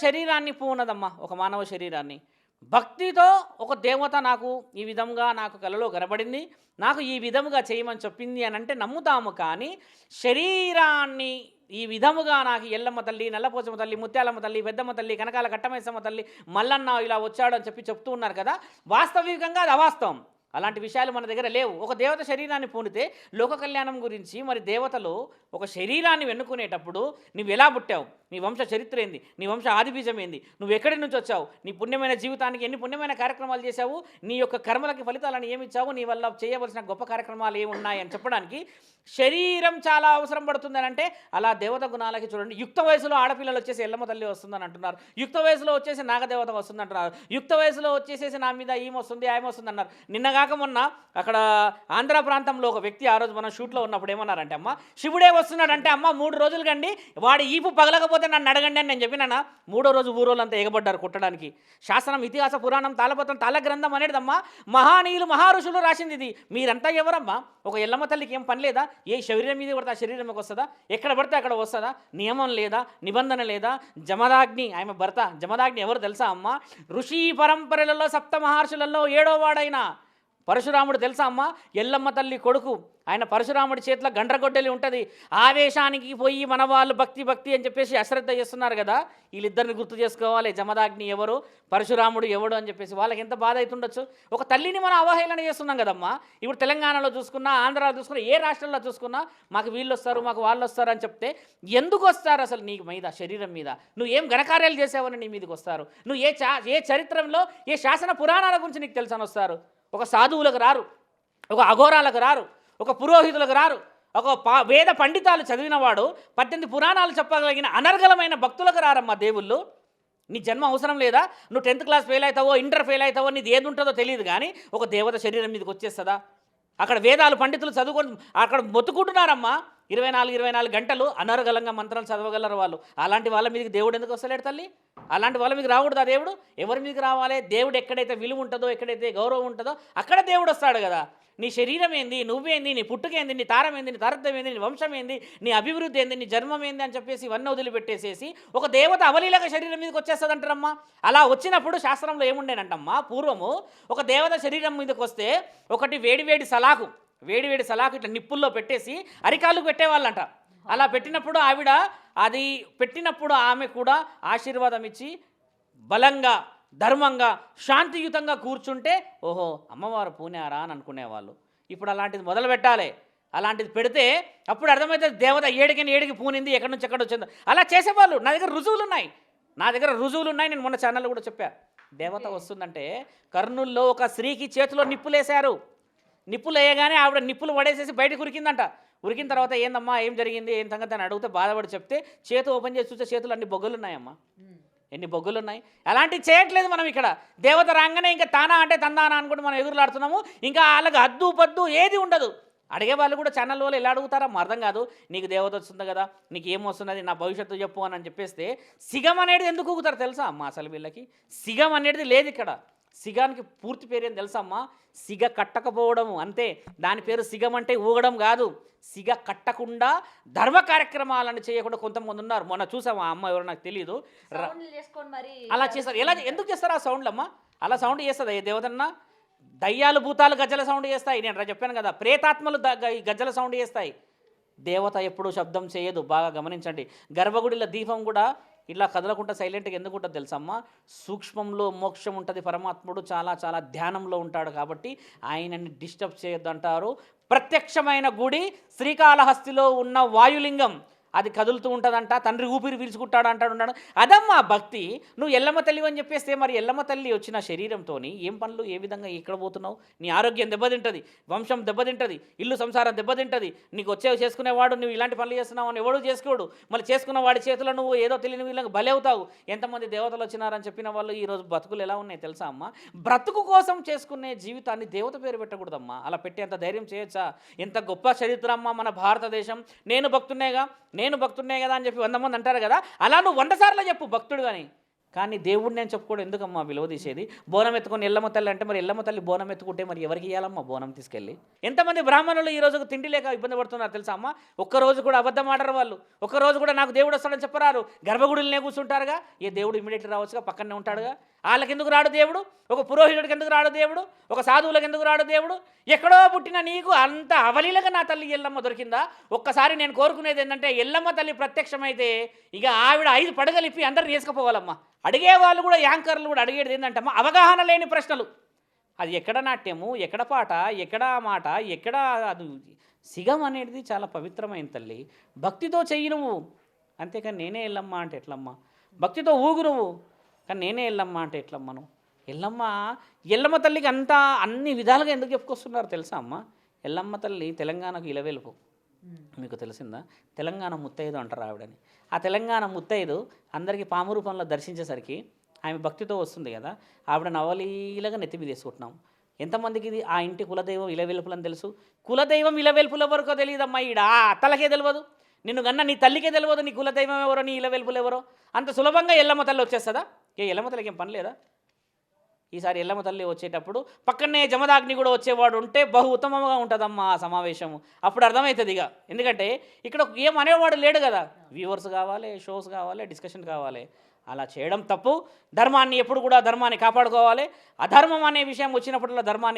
శరీరాన్ని పూనదమ్మా, ఒక మానవ శరీరాన్ని. భక్తితో ఒక దేవత నాకు ఈ విధంగా నాకు కలలో కనబడింది, నాకు ఈ విధముగా చేయమని చెప్పింది అని అంటే నమ్ముతాము. కానీ శరీరాన్ని ఈ విధముగా నాకు ఎల్లమ్మ తల్లి, నల్లపోచమ్మ తల్లి, ముత్యాలమ్మ తల్లి, పెద్దమ్మ తల్లి, కనకాల కట్టమైసమ్మ తల్లి, మల్లన్న ఇలా వచ్చాడు అని చెప్తూ ఉన్నారు కదా, వాస్తవికంగా అది అవాస్తవం. అలాంటి విషయాలు మన దగ్గర లేవు. ఒక దేవత శరీరాన్ని పూనితే లోక కళ్యాణం గురించి మరి దేవతలు ఒక శరీరాన్ని వెన్నుకునేటప్పుడు నువ్వు ఎలా పుట్టావు, నీ వంశ చరిత్ర ఏంది, నీ వంశ ఆదిబీజం ఏంది, నువ్వు ఎక్కడి నుంచి వచ్చావు, నీ పుణ్యమైన జీవితానికి ఎన్ని పుణ్యమైన కార్యక్రమాలు చేశావు, నీ యొక్క కర్మలకి ఫలితాలను ఏమి ఇచ్చావు, నీ వల్ల చేయవలసిన గొప్ప కార్యక్రమాలు ఏమి ఉన్నాయని చెప్పడానికి శరీరం చాలా అవసరం పడుతుందని అంటే, అలా దేవత గుణాలకి చూడండి. యుక్త వయసులో ఆడపిల్లలు వచ్చేసి ఎల్లమ్మ తల్లి వస్తుందని అంటున్నారు, యుక్త వయసులో వచ్చేసి నాగదేవత వస్తుంది అంటున్నారు, యుక్త వయసులో వచ్చేసేసి నా మీద ఈమె వస్తుంది ఆమె వస్తుంది అన్నారు. నిన్నగాక మొన్న అక్కడ ఆంధ్ర ప్రాంతంలో ఒక వ్యక్తి, ఆ రోజు మనం షూట్లో ఉన్నప్పుడు ఏమన్నారంటే, అమ్మ శివుడే వస్తున్నాడంటే అమ్మ 3 రోజులు కండి వాడి ఈపు పగలకపోతే నన్ను అడగండి అని నేను చెప్పినా. 3వ రోజు ఊరోళ్ళంతా ఎగబడ్డారు కొట్టడానికి. శాసనం, ఇతిహాస, పురాణం, తాళపత్రం, తాళగ్రంథం అనేదమ్మా మహానీయులు మహారుషులు రాసింది ఇది. మీరంతా ఎవరమ్మా? ఒక ఎల్లమ్మ తల్లికి ఏం పని లేదా? ఏ శరీరం మీద పడితే ఆ శరీరంకి వస్తుందా? ఎక్కడ పడితే అక్కడ వస్తుందా? నియమం లేదా? నిబంధన లేదా? జమదాగ్ని, ఆమె భర్త జమదాగ్ని ఎవరు తెలుసా అమ్మ? ఋషి పరంపరలలో 7 మహర్షులలో 7వ వాడైన పరశురాముడు తెలుసా అమ్మ? ఎల్లమ్మ తల్లి కొడుకు. ఆయన పరశురాముడి చేతిలో గండ్రగొడ్డలి ఉంటుంది. ఆవేశానికి పోయి మన వాళ్ళు భక్తి భక్తి అని చెప్పేసి అశ్రద్ధ చేస్తున్నారు కదా, వీళ్ళిద్దరిని గుర్తు చేసుకోవాలి. జమదాగ్ని ఎవరు, పరశురాముడు ఎవడు అని చెప్పేసి వాళ్ళకి ఎంత బాధ అవుతుండొచ్చు. ఒక తల్లిని మనం అవహేళన చేస్తున్నాం కదమ్మా. ఇప్పుడు తెలంగాణలో చూసుకున్నా, ఆంధ్రాలో చూసుకున్నా, ఏ రాష్ట్రంలో చూసుకున్నా మాకు వీళ్ళు వస్తారు, మాకు వాళ్ళు వస్తారు అని చెప్తే ఎందుకు వస్తారు అసలు? నీకు మీద శరీరం మీద నువ్వు ఏం ఘనకార్యాలు చేసావని నీ మీదకి వస్తారు. నువ్వు ఏ చరిత్రలో ఏ శాసన పురాణాల గురించి నీకు తెలుసని వస్తారు. ఒక సాధువులకు రారు, ఒక అఘోరాలకు రారు, ఒక పురోహితులకు రారు, ఒక వేద పండితాలు చదివినవాడు 18 పురాణాలు చెప్పగలిగిన అనర్గళమైన భక్తులకు రారమ్మా దేవుళ్ళు. నీ జన్మ అవసరం లేదా? నువ్వు 10th క్లాస్ ఫెయిల్ అవుతావో, ఇంటర్ ఫెయిల్ అవుతావో, నీది ఏది ఉంటుందో తెలియదు. కానీ ఒక దేవత శరీరం మీదకి వచ్చేస్తుందా? అక్కడ వేదాలు పండితులు చదువుకొని అక్కడ మొత్తుకుంటున్నారమ్మా. 24 గంటలు అనర్గళంగా మంత్రాలు చదవగలరు వాళ్ళు. అలాంటి వాళ్ళ మీదకి దేవుడు ఎందుకు వస్తలేడు తల్లి? అలాంటి వాళ్ళ మీకు రాకూడదు. ఆ దేవుడు ఎవరి మీదకి రావాలి? దేవుడు ఎక్కడైతే విలువ ఉంటుందో, ఎక్కడైతే గౌరవం ఉంటుందో అక్కడ దేవుడు వస్తాడు కదా. నీ శరీరం ఏంది, నువ్వేంది, నీ పుట్టుకేంది, నీ తారం ఏంది, నీ తారత్వం ఏంది, నీ వంశం ఏంది, నీ అభివృద్ధి ఏంది, నీ జన్మం ఏంది అని చెప్పేసి ఇవన్నీ వదిలిపెట్టేసేసి ఒక దేవత అవలీలక శరీరం మీదకి వచ్చేస్తుంది అంటారమ్మా. అలా వచ్చినప్పుడు శాస్త్రంలో ఏముండేనంటమ్మా, పూర్వము ఒక దేవత శరీరం మీదకి వస్తే ఒకటి వేడివేడి సలాకు ఇట్లా నిప్పుల్లో పెట్టేసి అరికాళ్ళకు పెట్టేవాళ్ళంట. అలా పెట్టినప్పుడు ఆవిడ అది పెట్టినప్పుడు ఆమె కూడా ఆశీర్వాదం ఇచ్చి బలంగా, ధర్మంగా, శాంతియుతంగా కూర్చుంటే ఓహో అమ్మవారు పూనారా అని అనుకునేవాళ్ళు. ఇప్పుడు అలాంటిది మొదలు పెట్టాలి. అలాంటిది పెడితే అప్పుడు అర్థమైతే దేవత ఏడికి పూనింది, ఎక్కడి నుంచి ఎక్కడ వచ్చిందో. అలా చేసేవాళ్ళు. నా దగ్గర రుజువులు ఉన్నాయి. నేను మొన్న ఛానల్లో కూడా చెప్పా. దేవత వస్తుందంటే కర్నూల్లో ఒక స్త్రీకి చేతిలో నిప్పులేశారు. నిప్పులు వేయగానే ఆవిడ నిప్పులు పడేసేసి బయటకు ఉరికిందంట. ఉరికిన తర్వాత ఏందమ్మా ఏం జరిగింది, ఏం సంగతి అని అడిగితే బాధపడి చెప్తే చేతి ఓపెన్ చేసి చూస్తే చేతులు అన్ని బొగ్గులు ఉన్నాయమ్మా. ఎన్ని బొగ్గులు ఉన్నాయి. అలాంటివి చేయట్లేదు మనం ఇక్కడ. దేవత రాగానే ఇంకా తానా అంటే తందానా అనుకుంటే మనం ఎదురులాడుతున్నాము. ఇంకా వాళ్ళకి హద్దు పద్దు ఏది ఉండదు. అడిగే వాళ్ళు కూడా ఛానల్ వాళ్ళు ఎలా అడుగుతారో అర్థం కాదు. నీకు దేవత వస్తుంది కదా, నీకు ఏమొస్తున్నది, నా భవిష్యత్తు చెప్పు అని చెప్పేస్తే సిగం అనేది ఎందుకు ఊగుతారు తెలుసా అమ్మ? అసలు వీళ్ళకి సిగం అనేది లేదు ఇక్కడ. సిగానికి పూర్తి పేరు ఏం తెలుసా అమ్మ? సిగ కట్టకపోవడము అంతే. దాని పేరు సిగం అంటే ఊగడం కాదు. సిగ కట్టకుండా ధర్మ కార్యక్రమాలను చేయకుండా కొంతమంది ఉన్నారు. మొన్న చూసాము, ఆ అమ్మ ఎవరో నాకు తెలియదు, అలా చేస్తారు. ఎందుకు చేస్తారు ఆ సౌండ్లు అమ్మ? అలా సౌండ్ చేస్తుంది ఏ దేవతన్నా? దయ్యాలు భూతాలు గజ్జల సౌండ్ చేస్తాయి. నేను చెప్పాను కదా, ప్రేతాత్మలు గజ్జల సౌండ్ చేస్తాయి. దేవత ఎప్పుడూ శబ్దం చేయదు. బాగా గమనించండి. గర్భగుడిలో దీపం కూడా ఇలా కదలకుండా సైలెంట్గా ఎందుకు ఉంటుంది తెలుసమ్మా? సూక్ష్మంలో మోక్షం ఉంటుంది. పరమాత్ముడు చాలా చాలా ధ్యానంలో ఉంటాడు కాబట్టి ఆయనని డిస్టర్బ్ చేయొద్దు అంటారు. ప్రత్యక్షమైన గుడి శ్రీకాళహస్తిలో ఉన్న వాయులింగం, అది కదులుతూ ఉంటుందంట. తండ్రి ఊపిరి పీల్చుకుంటాడు అంటాడు. అదమ్మా భక్తి. నువ్వు ఎల్లమ్మ తల్లి అని చెప్పేస్తే మరి ఎల్లమ్మ తల్లి వచ్చిన శరీరంతో ఏం పనులు, ఏ విధంగా ఎక్కడ పోతున్నావు? నీ ఆరోగ్యం దెబ్బతింటుంది, వంశం దెబ్బతింటుంది, ఇల్లు సంసారం దెబ్బతింటుంది. నీకు చేసుకునేవాడు నువ్వు ఇలాంటి పనులు చేస్తున్నావు అని ఎవడు చేసుకోడు. మళ్ళీ చేసుకున్న వాడి చేతిలో నువ్వు ఏదో తెలియని వీళ్ళకి బలి అవుతావు. ఎంతమంది దేవతలు వచ్చినారని చెప్పిన వాళ్ళు ఈరోజు బతుకులు ఎలా ఉన్నాయి తెలుసా అమ్మ? బ్రతుకు కోసం చేసుకునే జీవితాన్ని దేవత పేరు పెట్టకూడదమ్మా. అలా పెట్టేంత ధైర్యం చేయొచ్చా? ఎంత గొప్ప చరిత్ర అమ్మ మన భారతదేశం. నేను భక్తున్నే కదా అని చెప్పి 100 మంది అంటారు కదా, అలా నువ్వు 100 సార్లు చెప్పు భక్తుడు అని. కానీ దేవుడిని నేను చెప్పుకోవడం ఎందుకమ్మా విలువ తీసేది? బోనం ఎత్తుకొని ఎల్లమ్మ తల్లి అంటే మరి ఎల్లమ్మ తల్లి బోనం ఎత్తుకుంటే మరి ఎవరికి ఇవ్వాలమ్మా బోనం తీసుకెళ్ళి? ఎంతమంది బ్రాహ్మణులు ఈ రోజు తిండి లేక ఇబ్బంది పడుతున్నారు తెలుసా అమ్మ? ఒక్కరోజు కూడా అబద్ధం ఆడరు వాళ్ళు. ఒక్కరోజు కూడా నాకు దేవుడు వస్తాడని చెప్పరారు. గర్భగుడిలోనే కూర్చుంటారుగా. ఏ దేవుడు ఇమీడియట్గా రావచ్చుగా, పక్కనే ఉంటాడుగా. వాళ్ళకి ఎందుకు రాడు దేవుడు? ఒక పురోహితుడికి ఎందుకు రాడు దేవుడు? ఒక సాధువులకు ఎందుకు రాడు దేవుడు? ఎక్కడో పుట్టిన నీకు అంత అవలీలగా నా తల్లి ఎల్లమ్మ దొరికిందా? ఒక్కసారి నేను కోరుకునేది ఏంటంటే ఎల్లమ్మ తల్లి ప్రత్యక్షమైతే ఇక ఆవిడ 5 పడగలు ఇప్పి అందరిని వేసుకుపోవాలమ్మా. అడిగే వాళ్ళు కూడా, యాంకర్లు కూడా అడిగేది ఏంటంటమ్మా, అవగాహన లేని ప్రశ్నలు. అది ఎక్కడ నాట్యము, ఎక్కడ పాట, ఎక్కడ మాట, ఎక్కడ అది సిగం అనేది చాలా పవిత్రమైన తల్లి. భక్తితో చెయ్యి నువ్వు, అంతేకాని నేనే ఎల్లమ్మ అంటే ఎట్లమ్మా? భక్తితో ఊగు నువ్వు, కానీ నేనే ఎల్లమ్మ అంటే ఎట్లమ్మను? ఎల్లమ్మ తల్లికి అంతా అన్ని విధాలుగా ఎందుకు చెప్పుకొస్తున్నారు తెలుసా అమ్మ? ఎల్లమ్మ తల్లి తెలంగాణకు ఇలవెలుపు. మీకు తెలిసిందా? తెలంగాణ ముత్తైదు అంటారు ఆవిడని. ఆ తెలంగాణ ముత్తైదు అందరికీ పాము రూపంలో దర్శించేసరికి ఆమె భక్తితో వస్తుంది కదా, ఆవిడ నవలీలగా నెత్తి మీద వేసుకుంటున్నాం. ఎంతమందికి ఇది ఆ ఇంటి కులదైవం ఇలవెలుపులని తెలుసు? కులదైవం ఇలవెలుపుల వరకు తెలియదమ్మా. ఈడ ఆ అత్తలకే తెలియదు, నిన్ను గన్న నీ తల్లికే తెలియదు నీ కులదైవం ఎవరో, నీ ఇలవెలుపులు ఎవరో. అంత సులభంగా ఎల్లమ్మ తల్లి వచ్చేస్తుందా? ఎల్లమ్మ తల్లికి ఏం పని లేదా? ఈసారి ఎల్లమ్మ తల్లి వచ్చేటప్పుడు పక్కనే జమదాగ్ని కూడా వచ్చేవాడు ఉంటే బహు ఉత్తమంగా ఉంటుందమ్మా ఆ సమావేశము. అప్పుడు అర్థమవుతుంది ఇక. ఎందుకంటే ఇక్కడ ఏం అనేవాడు లేడు కదా. వ్యూవర్స్ కావాలి, షోస్ కావాలి, డిస్కషన్ కావాలి. అలా చేయడం తప్పు. ధర్మాన్ని ఎప్పుడు కూడా ధర్మాన్ని కాపాడుకోవాలి. అధర్మం అనే విషయం వచ్చినప్పుడల్లా ధర్మాన్ని